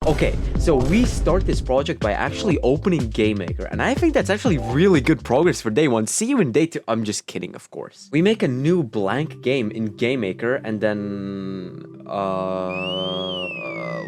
Okay, so we start this project by actually opening GameMaker, and I think that's actually really good progress for day 1. See you in day 2. I'm just kidding, of course. We make a new blank game in GameMaker, and then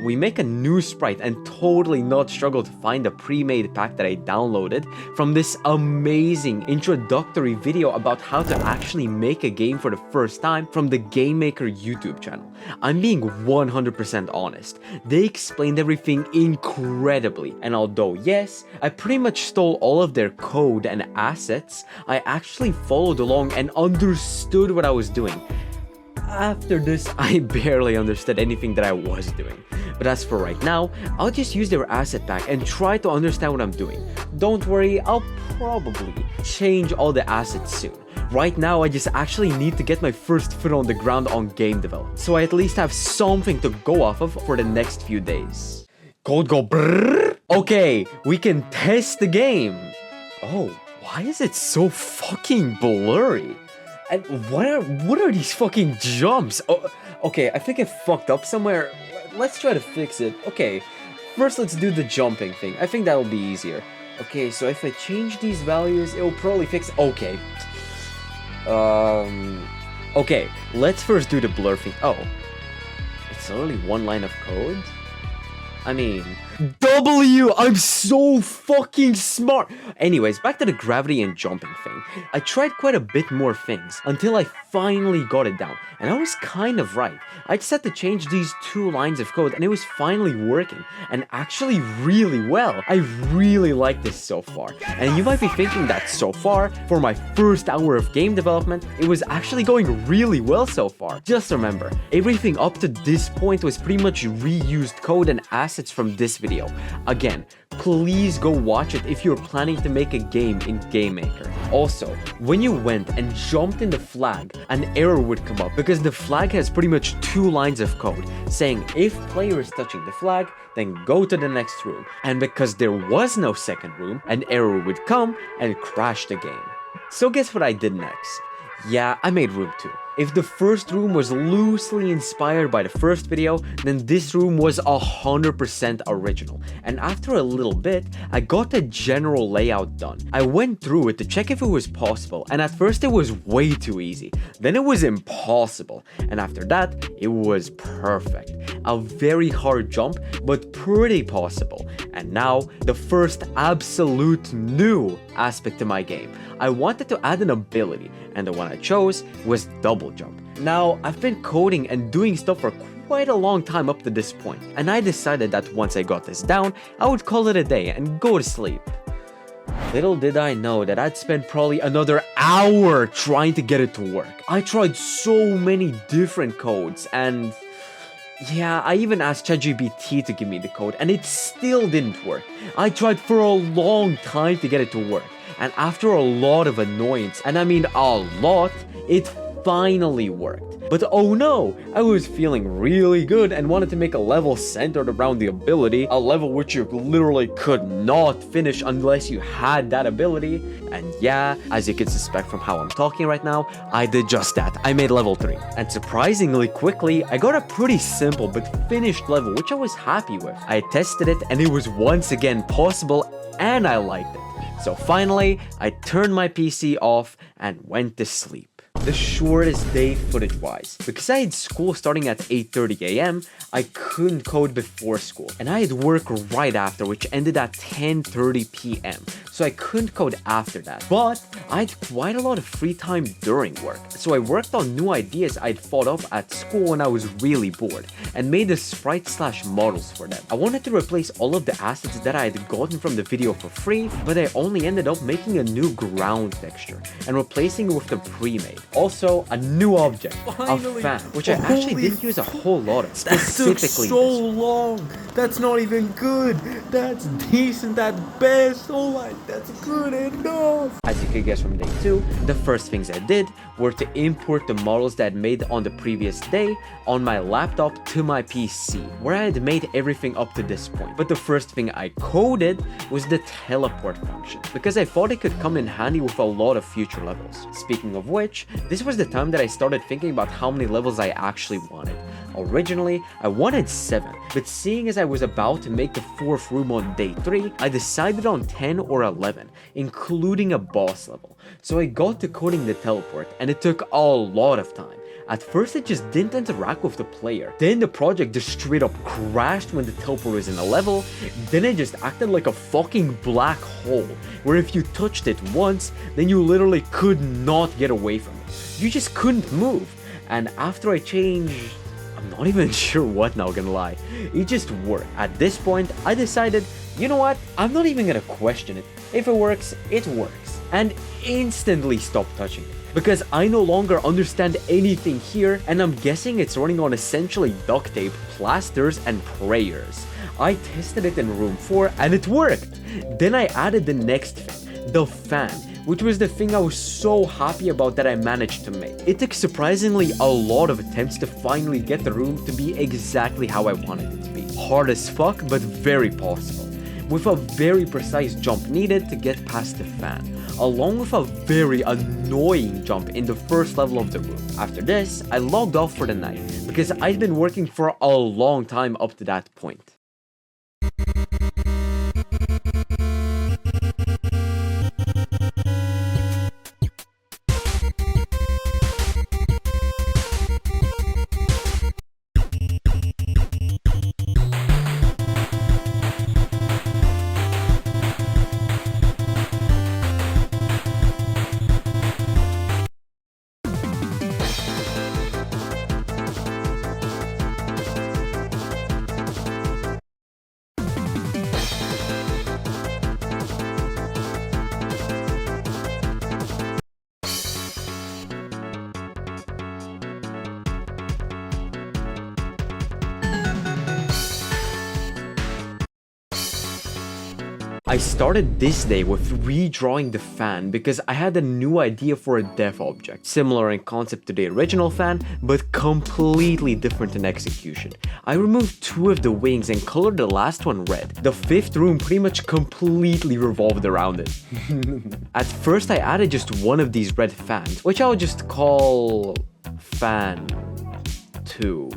we make a new sprite and totally not struggle to find a pre-made pack that I downloaded from this amazing introductory video about how to actually make a game for the first time from the GameMaker YouTube channel. I'm being 100% honest. They explained everything incredibly, and although yes, I pretty much stole all of their code and assets, I actually followed along and understood what I was doing. After this, I barely understood anything that I was doing. But as for right now, I'll just use their asset pack and try to understand what I'm doing. Don't worry, I'll probably change all the assets soon. Right now, I just actually need to get my first foot on the ground on game development, so I at least have something to go off of for the next few days. Code go brrrr. Okay, we can test the game. Oh, why is it so fucking blurry? And what are these fucking jumps? Oh, okay, I think I fucked up somewhere. Let's try to fix it. Okay, first let's do the jumping thing. I think that'll be easier. Okay, so if I change these values, it'll probably fix... Okay. Okay, let's first do the blur thing. Oh, it's only one line of code? I mean... W! I'm so fucking smart! Anyways, back to the gravity and jumping thing. I tried quite a bit more things until I finally got it down, and I was kind of right. I just had to change these 2 lines of code and it was finally working, and actually really well. I really like this so far, and you might be thinking that so far, for my first hour of game development, it was actually going really well so far. Just remember, everything up to this point was pretty much reused code and assets from this video. Again, please go watch it if you're planning to make a game in GameMaker. Also, when you went and jumped in the flag, an error would come up because the flag has pretty much 2 lines of code saying if player is touching the flag, then go to the next room. And because there was no second room, an error would come and crash the game. So guess what I did next? Yeah, I made room 2. If the first room was loosely inspired by the first video, then this room was 100% original. And after a little bit, I got the general layout done. I went through it to check if it was possible, and at first it was way too easy. Then it was impossible, and after that, it was perfect. A very hard jump, but pretty possible. And now, the first absolute new aspect to my game. I wanted to add an ability, and the one I chose was double jump. Now, I've been coding and doing stuff for quite a long time up to this point, and I decided that once I got this down, I would call it a day and go to sleep. Little did I know that I'd spend probably another hour trying to get it to work. I tried so many different codes, and yeah, I even asked ChatGPT to give me the code, and it still didn't work. I tried for a long time to get it to work, and after a lot of annoyance, and I mean a lot, it finally worked. But oh no, I was feeling really good and wanted to make a level centered around the ability, a level which you literally could not finish unless you had that ability. And yeah, as you can suspect from how I'm talking right now, I did just that. I made level 3. And surprisingly quickly, I got a pretty simple but finished level, which I was happy with. I tested it and it was once again possible, and I liked it. So finally, I turned my PC off and went to sleep. The shortest day footage-wise. Because I had school starting at 8:30 AM, I couldn't code before school. And I had work right after, which ended at 10:30 PM. So I couldn't code after that. But I had quite a lot of free time during work. So I worked on new ideas I'd thought of at school when I was really bored, and made the sprite/models for them. I wanted to replace all of the assets that I had gotten from the video for free, but I only ended up making a new ground texture and replacing it with the pre-made. Also, a new object, Finally. a fan, which I actually didn't use a whole lot of, That took specifically so this. long. That's not even good. That's decent at best. Oh my, that's good enough. As you could guess from day 2, the first things I did were to import the models that I made on the previous day on my laptop to my PC, where I had made everything up to this point. But the first thing I coded was the teleport function, because I thought it could come in handy with a lot of future levels. Speaking of which, this was the time that I started thinking about how many levels I actually wanted. Originally, I wanted 7, but seeing as I was about to make the 4th room on day 3, I decided on 10 or 11, including a boss level. So I got to coding the teleport, and it took a lot of time. At first it just didn't interact with the player, then the project just straight up crashed when the teleport was in a level, then it just acted like a fucking black hole, where if you touched it once, then you literally could not get away from it. You just couldn't move, and after I changed... I'm not even sure what now, gonna lie. It just worked. At this point, I decided, you know what, I'm not even gonna question it. If it works, it works. And instantly stopped touching it. Because I no longer understand anything here, and I'm guessing it's running on essentially duct tape, plasters, and prayers. I tested it in room 4 and it worked! Then I added the next thing, the fan, which was the thing I was so happy about that I managed to make. It took surprisingly a lot of attempts to finally get the room to be exactly how I wanted it to be. Hard as fuck, but very possible. With a very precise jump needed to get past the fan, along with a very annoying jump in the first level of the room. After this, I logged off for the night, because I'd been working for a long time up to that point. I started this day with redrawing the fan because I had a new idea for a dev object, similar in concept to the original fan, but completely different in execution. I removed 2 of the wings and colored the last one red. The 5th room pretty much completely revolved around it. At first I added just one of these red fans, which I'll just call fan 2.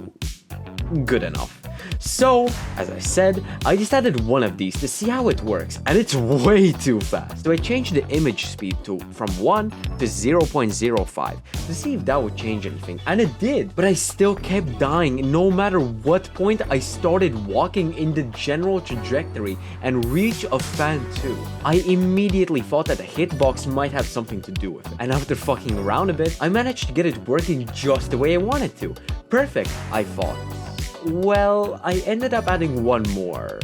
Good enough. So, as I said, I just added one of these to see how it works, and it's way too fast. So I changed the image speed from 1 to 0.05 to see if that would change anything, and it did. But I still kept dying no matter what point I started walking in the general trajectory and reach of fan 2. I immediately thought that the hitbox might have something to do with it, and after fucking around a bit, I managed to get it working just the way I wanted to. Perfect, I thought. Well, I ended up adding one more,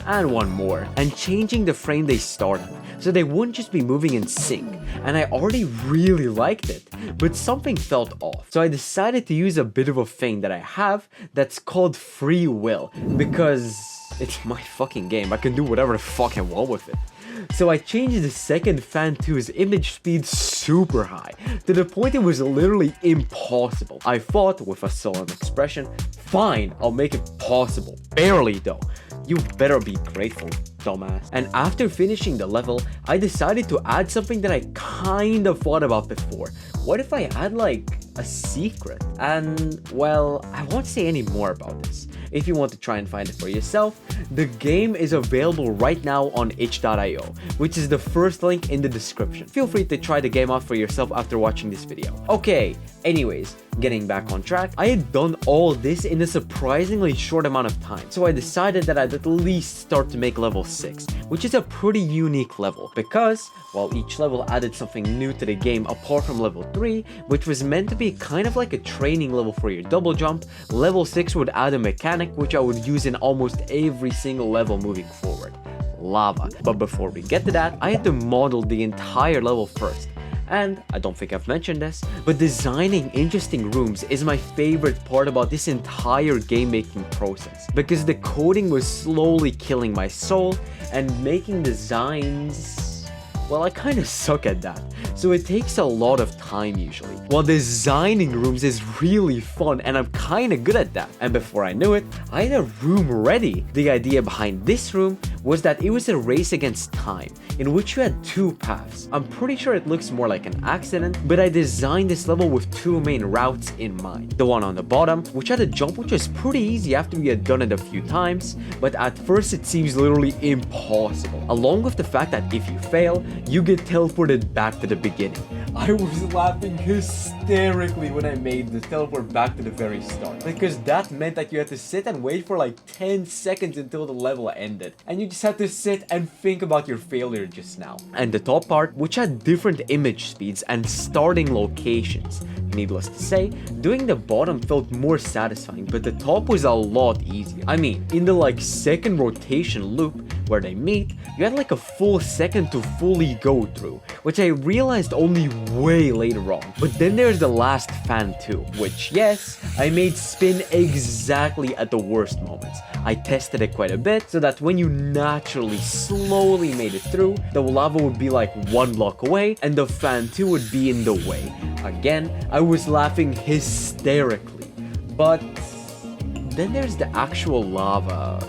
and changing the frame they start at, so they wouldn't just be moving in sync, and I already really liked it, but something felt off. So I decided to use a bit of a thing that I have that's called free will, because it's my fucking game, I can do whatever the fuck I want with it. So I changed the second fan 2's image speed super high, to the point it was literally impossible. I thought, with a sullen expression, fine, I'll make it possible. Barely though. You better be grateful, dumbass. And after finishing the level, I decided to add something that I kinda thought about before. What if I add like a secret? And well, I won't say any more about this. If you want to try and find it for yourself, the game is available right now on itch.io, which is the first link in the description. Feel free to try the game out for yourself after watching this video. Okay, anyways, getting back on track, I had done all this in a surprisingly short amount of time, so I decided that I'd at least start to make level 6, which is a pretty unique level, because while each level added something new to the game apart from level 3, which was meant to be kind of like a training level for your double jump, level 6 would add a mechanic which I would use in almost every single level moving forward: lava. But before we get to that, I had to model the entire level first. And I don't think I've mentioned this, but designing interesting rooms is my favorite part about this entire game making process, because the coding was slowly killing my soul, and making designs, well, I kinda suck at that. so it takes a lot of time usually. While designing rooms is really fun and I'm kinda good at that. And before I knew it, I had a room ready. The idea behind this room was that it was a race against time, in which you had two paths. I'm pretty sure it looks more like an accident, but I designed this level with two main routes in mind. The one on the bottom, which had a jump which was pretty easy after you had done it a few times, but at first it seems literally impossible. Along with the fact that if you fail, you get teleported back to the beginning. I was laughing hysterically when I made the teleport back to the very start, because that meant that you had to sit and wait for like 10 seconds until the level ended, and you just had to sit and think about your failure just now. And the top part, which had different image speeds and starting locations. Needless to say, doing the bottom felt more satisfying, but the top was a lot easier. I mean, in the like second rotation loop where they meet, you had like a full second to fully go through, which I realized only way later on. But then there's the last fan too, which yes, I made spin exactly at the worst moments. I tested it quite a bit so that when you naturally slowly made it through, the lava would be like one block away and the fan 2 would be in the way. Again, I was laughing hysterically. But then there's the actual lava.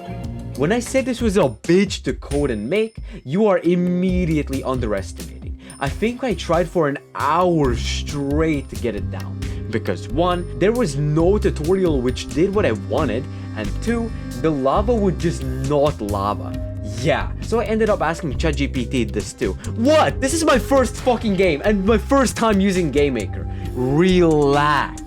When I said this was a bitch to code and make, you are immediately underestimating. I think I tried for an hour straight to get it down. Because 1, there was no tutorial which did what I wanted, and 2, the lava would just not lava. Yeah, so I ended up asking ChatGPT this too. What? This is my first fucking game and my first time using GameMaker. Relax.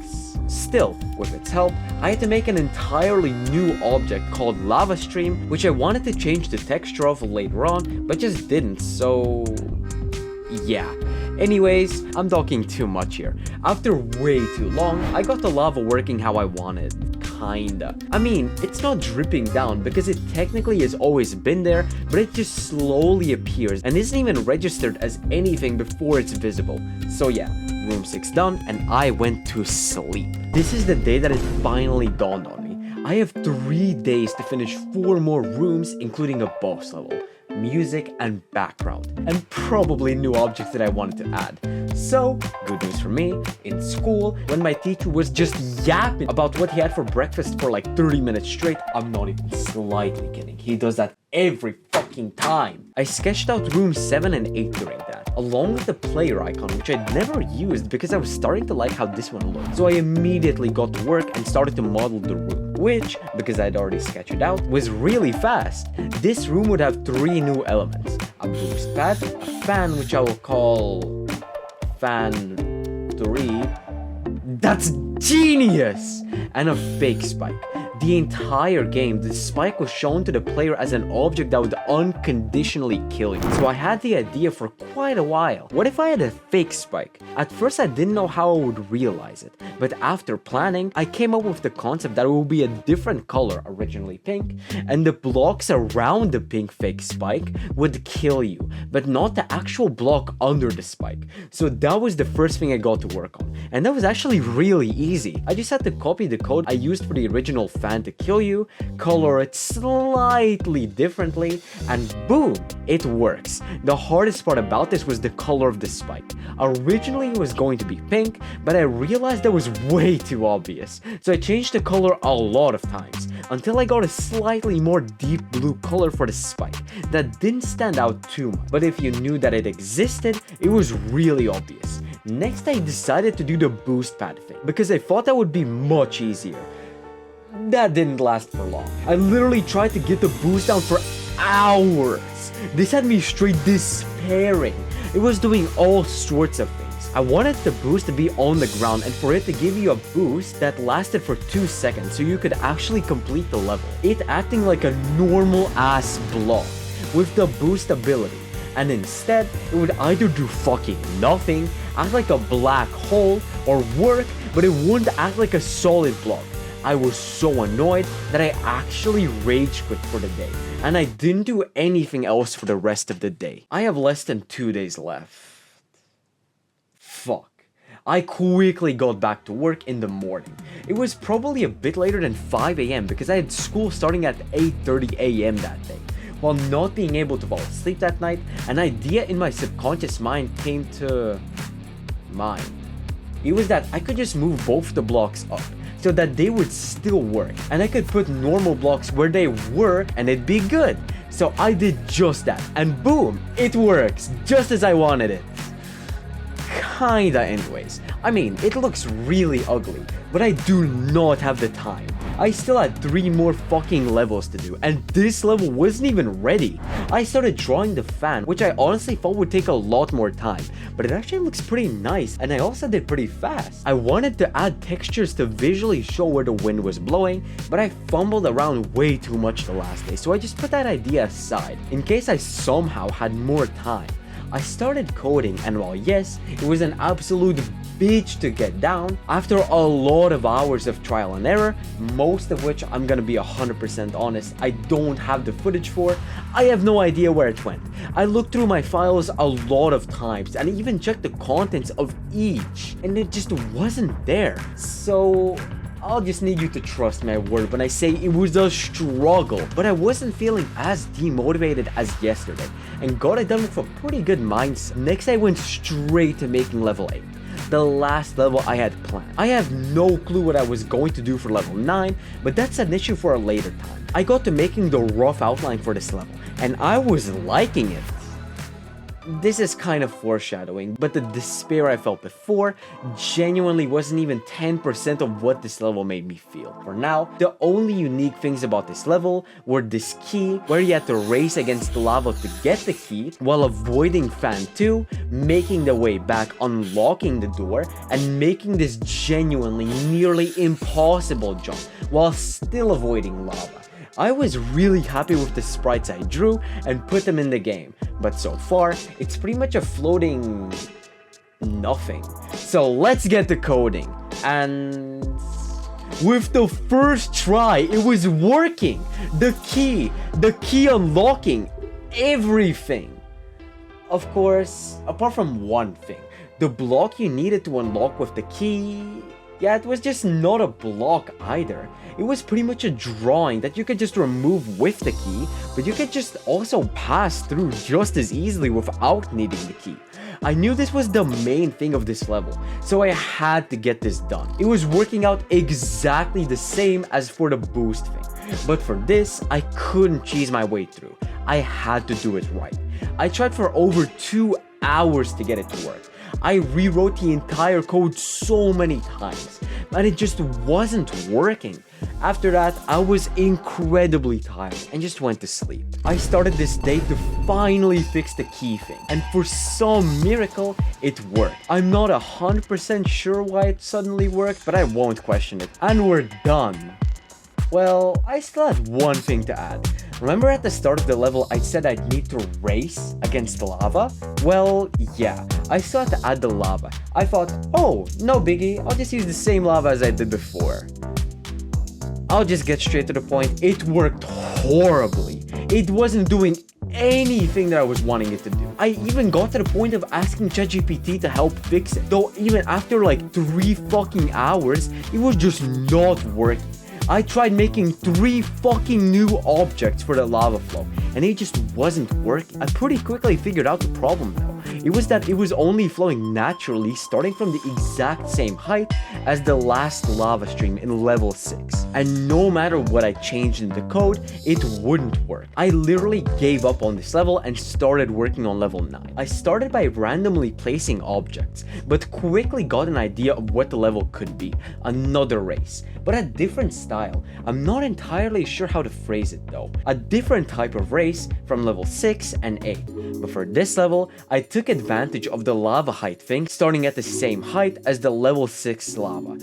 Still, with its help, I had to make an entirely new object called Lava Stream, which I wanted to change the texture of later on, but just didn't, so yeah. Anyways, I'm talking too much here. After way too long, I got the lava working how I wanted. Kinda. I mean, it's not dripping down because it technically has always been there, but it just slowly appears and isn't even registered as anything before it's visible. So yeah, room 6 done and I went to sleep. This is the day that it finally dawned on me. I have 3 days to finish 4 more rooms, including a boss level, music and background, and probably new objects that I wanted to add. So, good news for me, in school, when my teacher was just yapping about what he had for breakfast for like 30 minutes straight, I'm not even slightly kidding, he does that every fucking time. I sketched out room 7 and 8 during that, along with the player icon, which I'd never used because I was starting to like how this one looked. So I immediately got to work and started to model the room, which, because I'd already sketched it out, was really fast. This room would have 3 new elements: a boost pad, a fan which I will call fan 3, that's genius, and a fake spike. The entire game, the spike was shown to the player as an object that would unconditionally kill you. So I had the idea for quite a while. What if I had a fake spike? At first I didn't know how I would realize it, but after planning, I came up with the concept that it will be a different color, originally pink, and the blocks around the pink fake spike would kill you, but not the actual block under the spike. So that was the first thing I got to work on, and that was actually really easy. I just had to copy the code I used for the original fan to kill you, color it slightly differently, and boom, it works. The hardest part about this was the color of the spike. Originally it was going to be pink, but I realized that was way too obvious, so I changed the color a lot of times, until I got a slightly more deep blue color for the spike that didn't stand out too much, but if you knew that it existed, it was really obvious. Next I decided to do the boost pad thing, because I thought that would be much easier. That didn't last for long. I literally tried to get the boost down for hours. This had me straight despairing. It was doing all sorts of things. I wanted the boost to be on the ground and for it to give you a boost that lasted for 2 seconds so you could actually complete the level. It acting like a normal ass block with the boost ability. And instead, it would either do fucking nothing, act like a black hole, or work, but it wouldn't act like a solid block. I was so annoyed that I actually rage quit for the day, and I didn't do anything else for the rest of the day. I have less than 2 days left. Fuck. I quickly got back to work in the morning. It was probably a bit later than 5 AM because I had school starting at 8:30 AM that day. while not being able to fall asleep that night, an idea in my subconscious mind came to mind. It was that I could just move both the blocks up so that they would still work, and I could put normal blocks where they were and it'd be good. So I did just that, and boom, it works just as I wanted it. Kinda anyways. I mean, it looks really ugly, but I do not have the time. I still had 3 more fucking levels to do, and this level wasn't even ready. I started drawing the fan, which I honestly thought would take a lot more time, but it actually looks pretty nice, and I also did pretty fast. I wanted to add textures to visually show where the wind was blowing, but I fumbled around way too much the last day, so I just put that idea aside, in case I somehow had more time. I started coding, and while yes, it was an absolute bitch to get down, after a lot of hours of trial and error, most of which I'm gonna be 100% honest, I don't have the footage for, I have no idea where it went. I looked through my files a lot of times and even checked the contents of each, and it just wasn't there. So I'll just need you to trust my word when I say it was a struggle, but I wasn't feeling as demotivated as yesterday and got it done with a pretty good mindset. Next, I went straight to making level 8, the last level I had planned. I have no clue what I was going to do for level 9, but that's an issue for a later time. I got to making the rough outline for this level, and I was liking it. This is kind of foreshadowing, but the despair I felt before genuinely wasn't even 10% of what this level made me feel. For now, the only unique things about this level were this key, where you had to race against the lava to get the key, while avoiding fan 2, making the way back, unlocking the door, and making this genuinely nearly impossible jump, while still avoiding lava. I was really happy with the sprites I drew and put them in the game, but so far, it's pretty much a floating nothing. So let's get to coding, and with the first try, it was working! The key unlocking everything. Of course, apart from one thing, the block you needed to unlock with the key, yeah, it was just not a block either. It was pretty much a drawing that you could just remove with the key, but you could just also pass through just as easily without needing the key. I knew this was the main thing of this level, so I had to get this done. It was working out exactly the same as for the boost thing, but for this, I couldn't cheese my way through. I had to do it right. I tried for over 2 hours to get it to work. I rewrote the entire code so many times, and it just wasn't working. After that, I was incredibly tired and just went to sleep. I started this day to finally fix the key thing, and for some miracle, it worked. I'm not 100% sure why it suddenly worked, but I won't question it. And we're done. Well, I still had one thing to add. Remember at the start of the level I said I'd need to race against the lava? Well, yeah, I still had to add the lava. I thought, oh, no biggie, I'll just use the same lava as I did before. I'll just get straight to the point, it worked horribly. It wasn't doing anything that I was wanting it to do. I even got to the point of asking ChatGPT to help fix it. Though even after like 3 fucking hours, it was just not working. I tried making 3 fucking new objects for the lava flow, and it just wasn't working. I pretty quickly figured out the problem though. It was that it was only flowing naturally, starting from the exact same height as the last lava stream in level 6. And no matter what I changed in the code, it wouldn't work. I literally gave up on this level and started working on level 9. I started by randomly placing objects, but quickly got an idea of what the level could be. Another race, but a different style. I'm not entirely sure how to phrase it though. A different type of race from level 6 and 8. But for this level, I took advantage of the lava height thing, starting at the same height as the level 6 lava,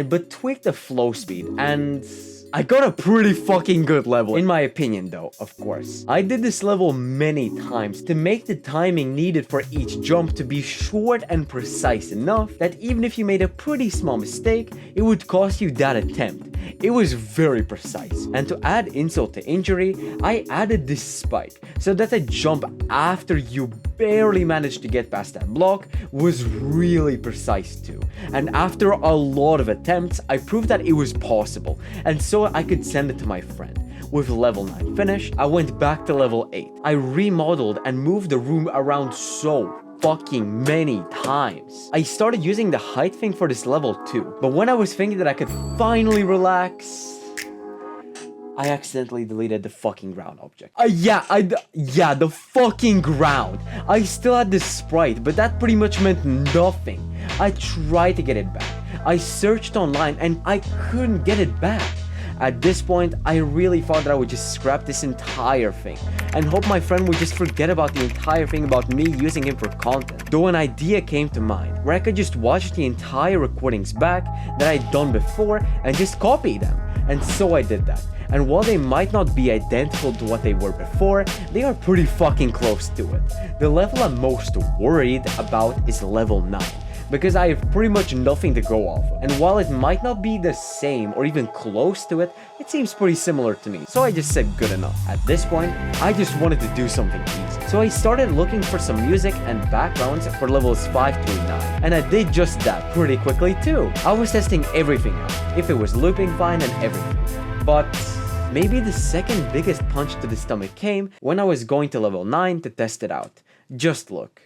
but tweaked the flow speed, and I got a pretty fucking good level, in my opinion though, of course. I did this level many times to make the timing needed for each jump to be short and precise enough that even if you made a pretty small mistake, it would cost you that attempt. It was very precise. And to add insult to injury, I added this spike so that the jump after you barely managed to get past that block was really precise too. And after a lot of attempts, I proved that it was possible, and so I could send it to my friend. With level 9 finished, I went back to level 8. I remodeled and moved the room around so fucking many times. I started using the height thing for this level too, but when I was thinking that I could finally relax, I accidentally deleted the fucking ground object. Yeah, the fucking ground. I still had this sprite, but that pretty much meant nothing. I tried to get it back. I searched online and I couldn't get it back. At this point, I really thought that I would just scrap this entire thing and hope my friend would just forget about the entire thing about me using him for content. Though an idea came to mind where I could just watch the entire recordings back that I'd done before and just copy them. And so I did that. And while they might not be identical to what they were before, they are pretty fucking close to it. The level I'm most worried about is level 9. Because I have pretty much nothing to go off of. And while it might not be the same or even close to it, it seems pretty similar to me. So I just said good enough. At this point, I just wanted to do something easy. So I started looking for some music and backgrounds for levels 5 through 9. And I did just that pretty quickly too. I was testing everything out, if it was looping fine and everything. But maybe the second biggest punch to the stomach came when I was going to level 9 to test it out. Just look.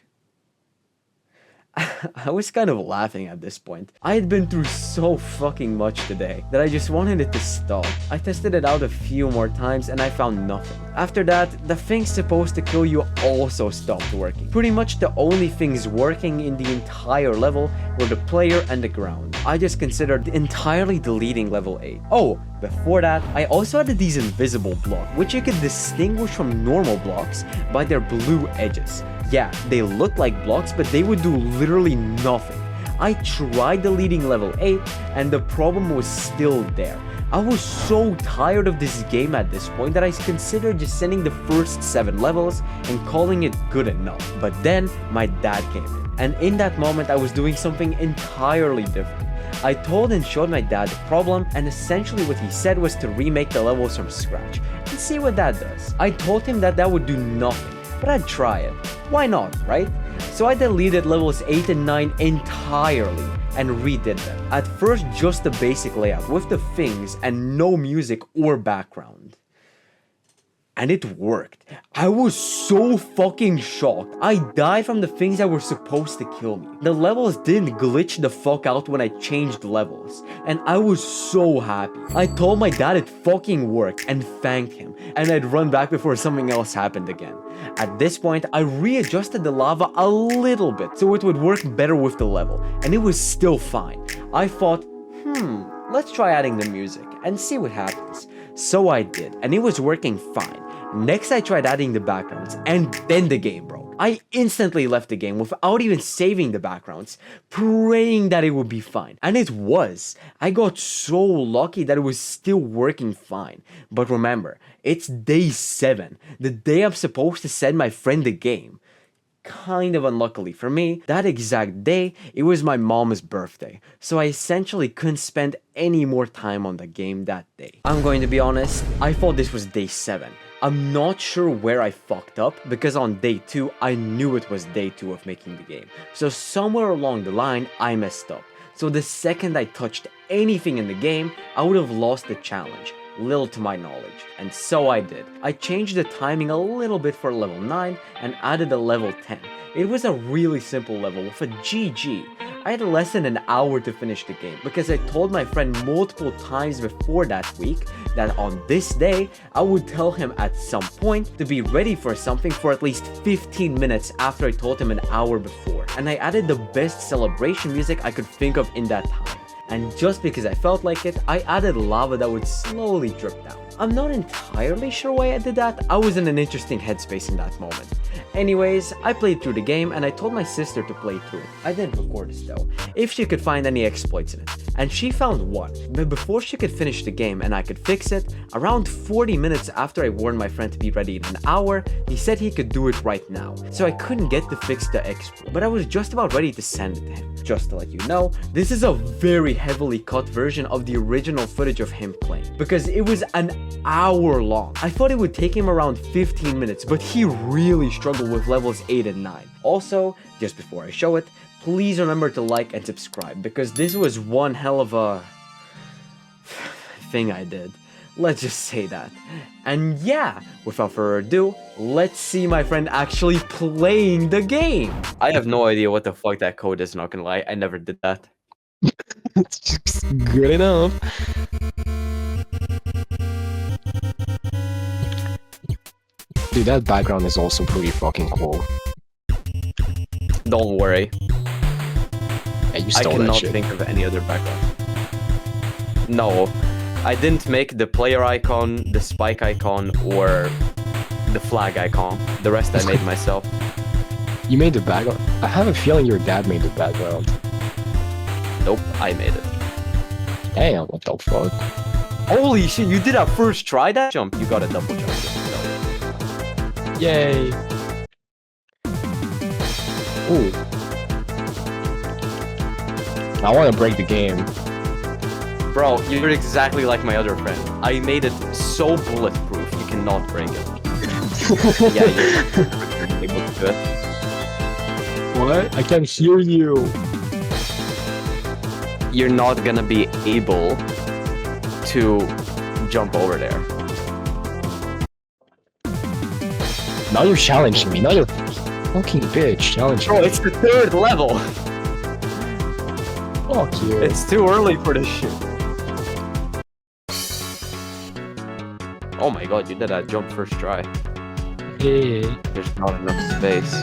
I was kind of laughing at this point. I had been through so fucking much today that I just wanted it to stop. I tested it out a few more times and I found nothing. After that, the things supposed to kill you also stopped working. Pretty much the only things working in the entire level were the player and the ground. I just considered entirely deleting level 8. Oh, before that, I also added these invisible blocks, which you could distinguish from normal blocks by their blue edges. Yeah, they look like blocks, but they would do literally nothing. I tried deleting level 8, and the problem was still there. I was so tired of this game at this point that I considered just sending the first 7 levels and calling it good enough. But then, my dad came in, and in that moment I was doing something entirely different. I told and showed my dad the problem, and essentially what he said was to remake the levels from scratch and see what that does. I told him that would do nothing, but I'd try it. Why not, right? So I deleted levels 8 and 9 entirely and redid them. At first just the basic layout with the things and no music or background. And it worked. I was so fucking shocked. I died from the things that were supposed to kill me. The levels didn't glitch the fuck out when I changed levels. And I was so happy. I told my dad it fucking worked and thanked him. And I'd run back before something else happened again. At this point, I readjusted the lava a little bit so it would work better with the level. And it was still fine. I thought, let's try adding the music and see what happens. So I did, and it was working fine. Next I tried adding the backgrounds, and then the game broke. I instantly left the game without even saving the backgrounds, praying that it would be fine. And it was. I got so lucky that it was still working fine. But remember, it's day 7, the day I'm supposed to send my friend the game. Kind of unluckily for me, that exact day, it was my mom's birthday, so I essentially couldn't spend any more time on the game that day. I'm going to be honest, I thought this was day 7. I'm not sure where I fucked up, because on day 2, I knew it was day 2 of making the game. So somewhere along the line, I messed up. So the second I touched anything in the game, I would have lost the challenge. Little to my knowledge, and so I did. I changed the timing a little bit for level 9 and added a level 10. It was a really simple level with a GG. I had less than an hour to finish the game because I told my friend multiple times before that week that on this day, I would tell him at some point to be ready for something for at least 15 minutes after I told him an hour before. And I added the best celebration music I could think of in that time. And just because I felt like it, I added lava that would slowly drip down. I'm not entirely sure why I did that. I was in an interesting headspace in that moment. Anyways, I played through the game and I told my sister to play through it. I didn't record this though, if she could find any exploits in it. And she found one, but before she could finish the game and I could fix it, around 40 minutes after I warned my friend to be ready in an hour, he said he could do it right now. So I couldn't get to fix the exploit, but I was just about ready to send it to him. Just to let you know, this is a very heavily cut version of the original footage of him playing, because it was an hour long. I thought it would take him around 15 minutes, but he really struggled with levels 8 and 9. Also, just before I show it, please remember to like and subscribe, because this was one hell of a thing I did. Let's just say that. And yeah, without further ado, let's see my friend actually playing the game. I have no idea what the fuck that code is, not gonna lie. I never did that. It's just good enough. Dude, that background is also pretty fucking cool. Don't worry. Yeah, you I stole that cannot shit. think of any other background. No, I didn't make the player icon, the spike icon, or the flag icon. The rest I made myself. You made the background? I have a feeling your dad made the background. Nope, I made it. Damn, what the fuck? Holy shit, you did a first try that jump. You got a double jump. Yay! Ooh. I want to break the game. Bro, you're exactly like my other friend. I made it so bulletproof, you cannot break it. Yeah, you're able to do it. What? I can't hear you. You're not gonna be able to jump over there. Now you're challenging me. Now you're fucking bitch challenging Bro, me. it's the third level! Fuck you. It's too early for this shit. Oh my god, you did that jump first try. Hey. There's not enough space.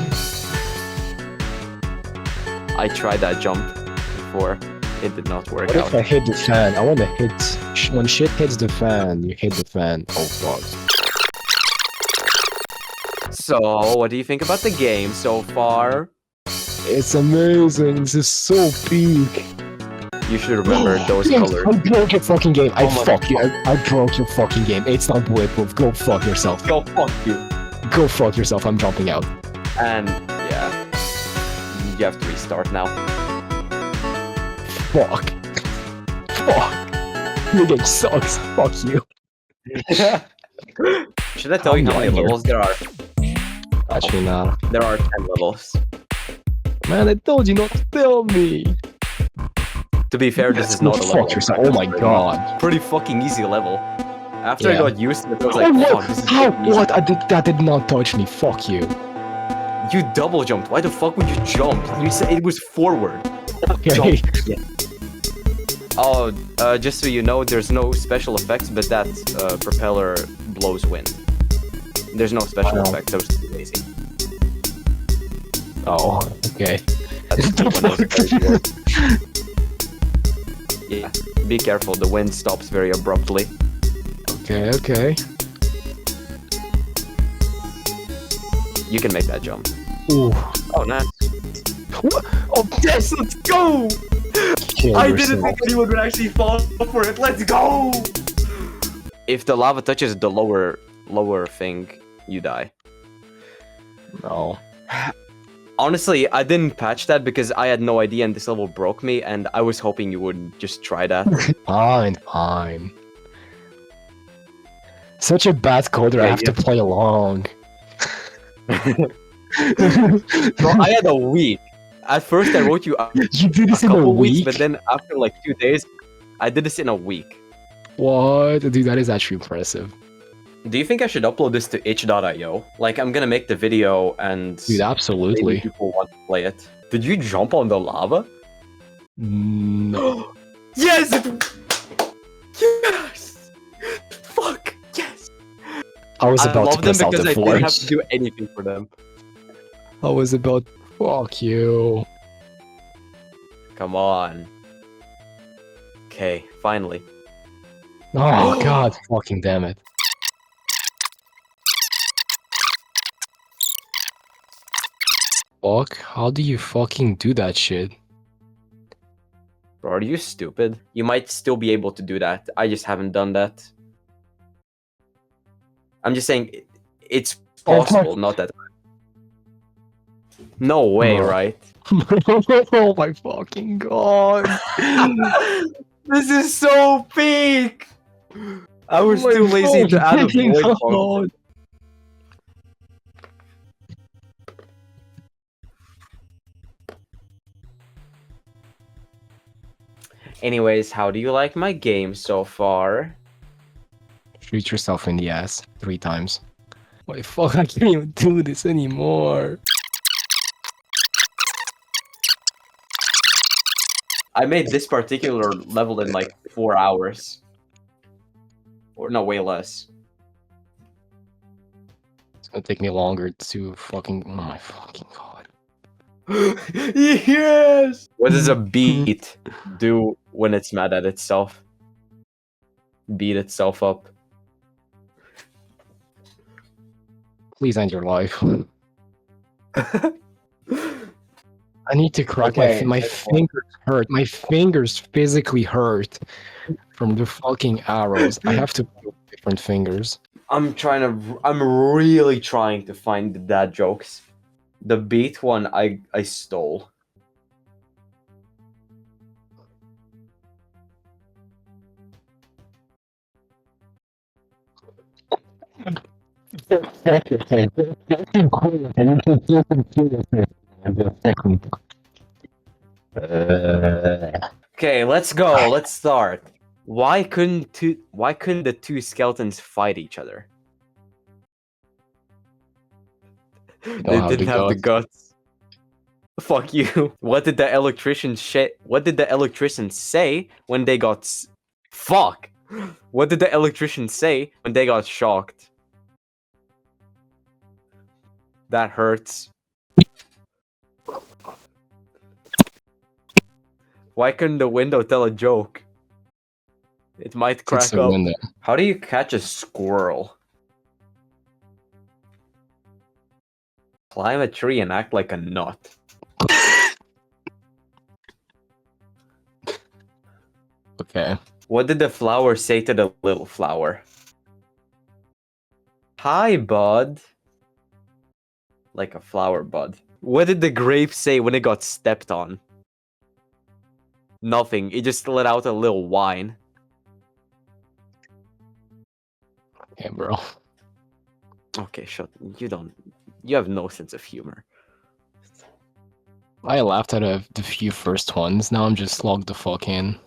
I tried that jump before. It did not work What out. if I hit the fan? I want to hit... When shit hits the fan, you hit the fan. Oh fuck. So, what do you think about the game so far? It's amazing. This is so peak. You should remember those Yes, colors. I broke your fucking game. I Oh my fuck you. I broke your fucking game. It's not bulletproof. Go fuck yourself. Go fuck you. Go fuck yourself. I'm jumping out. And yeah, you have to restart now. Fuck. Fuck. Your game sucks. Fuck you. Should I tell you how many levels there are? Actually, nah. There are 10 levels. Man, I told you not to tell me. To be fair, this is not a Go level. fuck yourself. Oh my god. Pretty fucking easy level. After I Yeah. got used to it, I was like, Oh, oh, what? this is How? pretty easy. What? That did not touch me. Fuck you. You double jumped. Why the fuck would you jump? You said it was forward. Okay. Jump. Oh, just so you know, there's no special effects, but that propeller blows wind. There's no special Wow. effects. That was too lazy. Oh, okay. That's the one that was very weird. Yeah, be careful. The wind stops very abruptly. Okay, okay. You can make that jump. Ooh. Oh, nice. What? Oh, yes, let's go! Kill I yourself. didn't think anyone would actually fall for it. Let's go! If the lava touches the lower thing, you die. No. Honestly, I didn't patch that because I had no idea and this level broke me, and I was hoping you would just try that. Fine, fine. Such a bad coder, I Yeah, have yeah. to play along. Bro, I had a week. At first, I wrote you a You did this in a couple weeks, week? but then after like 2 days, I did this in a week. What? Dude, that is actually impressive. Do you think I should upload this to itch.io? Like, I'm gonna make the video and Dude, maybe absolutely. people want to play it. Did you jump on the lava? No. Yes! Yes! Fuck! Yes! I was I about to love them piss out because the I didn't have forge. to do anything for them. I was about... Fuck you. Come on. Okay, finally. Oh, god. Fucking damn it. Fuck? How do you fucking do that shit? Bro, are you stupid? You might still be able to do that. I just haven't done that. I'm just saying, it's possible, not that. No way, No. right? Oh my fucking god. This is so peak! I was Oh my too lazy to add a fucking void god. function. Anyways, how do you like my game so far? Shoot yourself in the ass 3 times. Wait, fuck, I can't even do this anymore. I made this particular level in like 4 hours. Or no, way less. It's gonna take me longer to fucking. Oh my fucking god. Yes! What does a beat do when it's mad at itself? Beat itself up. Please end your life. I need to crack Okay, my that's fine. fingers hurt. My fingers physically hurt from the fucking arrows. I have to put different fingers. I'm really trying to find the dad jokes. The beat one I stole. Okay, let's go. Let's start. Why couldn't the two skeletons fight each other? They have the didn't have the guts. guts. Fuck you. What did the electrician say when they got fuck? What did the electrician say when they got shocked? That hurts. Why couldn't the window tell a joke? It might crack It's a up. window. How do you catch a squirrel? Climb a tree and act like a nut. Okay. What did the flower say to the little flower? Hi, bud. Like a flower bud. What did the grape say when it got stepped on? Nothing. It just let out a little whine. Okay, bro. Okay, shut. You have no sense of humor. I laughed at the few first ones. Now I'm just logged the fuck in.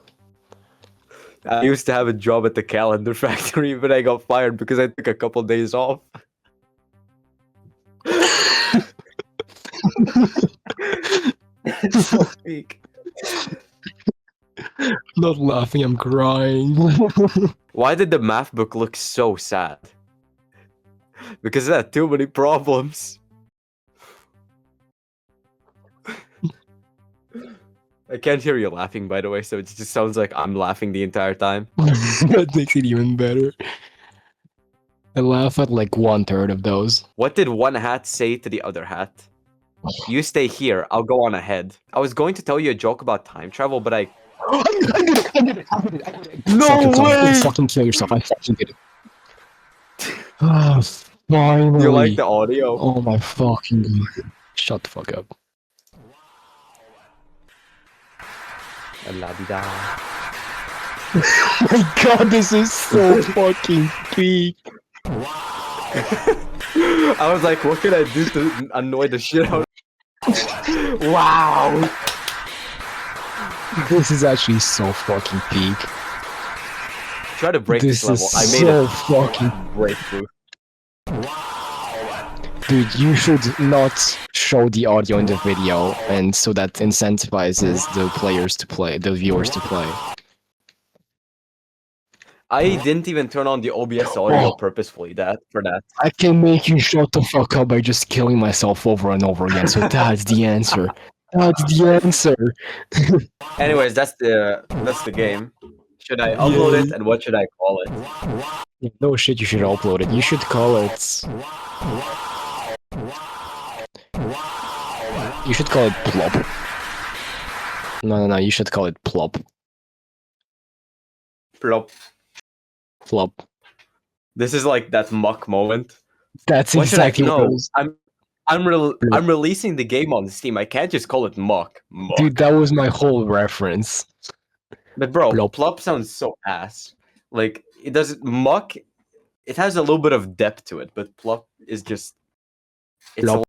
I used to have a job at the calendar factory, but I got fired because I took a couple days off. It's so weak. Not laughing, I'm crying. Why did the math book look so sad? Because it had too many problems. I can't hear you laughing, by the way, so it just sounds like I'm laughing the entire time. That makes it even better. I laugh at like 1/3 of those. What did one hat say to the other hat? You stay here, I'll go on ahead. I was going to tell you a joke about time travel, but I... I did it! No way! Fucking kill yourself, I fucking did it. Ah, finally. You like the audio? Oh my fucking god. Shut the fuck up. La-di-da. Oh my god, this is so fucking peak. I was like, what can I do to annoy the shit out of... Wow! This is actually so fucking peak. Try to break this level. Is I made so a fucking... breakthrough. Dude, you should not show the audio in the video, and so that incentivizes the players to play, the viewers to play. I didn't even turn on the OBS audio purposefully for that. I can make you shut the fuck up by just killing myself over and over again, so that's the answer. That's the answer. Anyways, that's the game. Should I upload it, and what should I call it? No shit, you should upload it. You should call it... You should call it Plop. No, you should call it Plop. Plop. Flop. This is like that muck moment. That's What should I exactly what it know? was. I'm releasing the game on Steam. I can't just call it muck. Muck. Dude, that was my whole reference. But bro, Plop. plop sounds so ass. Like it doesn't muck. It has a little bit of depth to it, but plop is just. It's Plop.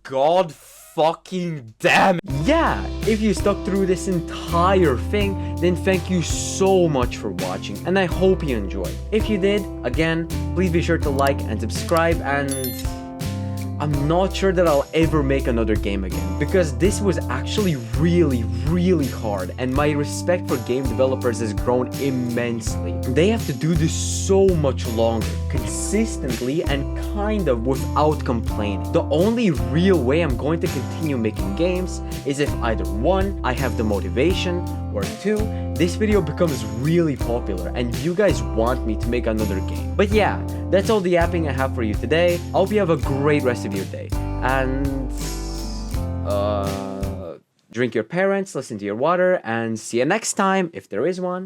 God fucking damn it. Yeah, if you stuck through this entire thing, then thank you so much for watching, and I hope you enjoyed. If you did, again, please be sure to like and subscribe, and I'm not sure that I'll ever make another game again, because this was actually really hard, and my respect for game developers has grown immensely. They have to do this so much longer, consistently, and kind of without complaining. The only real way I'm going to continue making games is if either 1, I have the motivation, or 2, this video becomes really popular and you guys want me to make another game. But yeah, that's all the yapping I have for you today. I hope you have a great rest of your day. And drink your parents, listen to your water, and see you next time if there is one.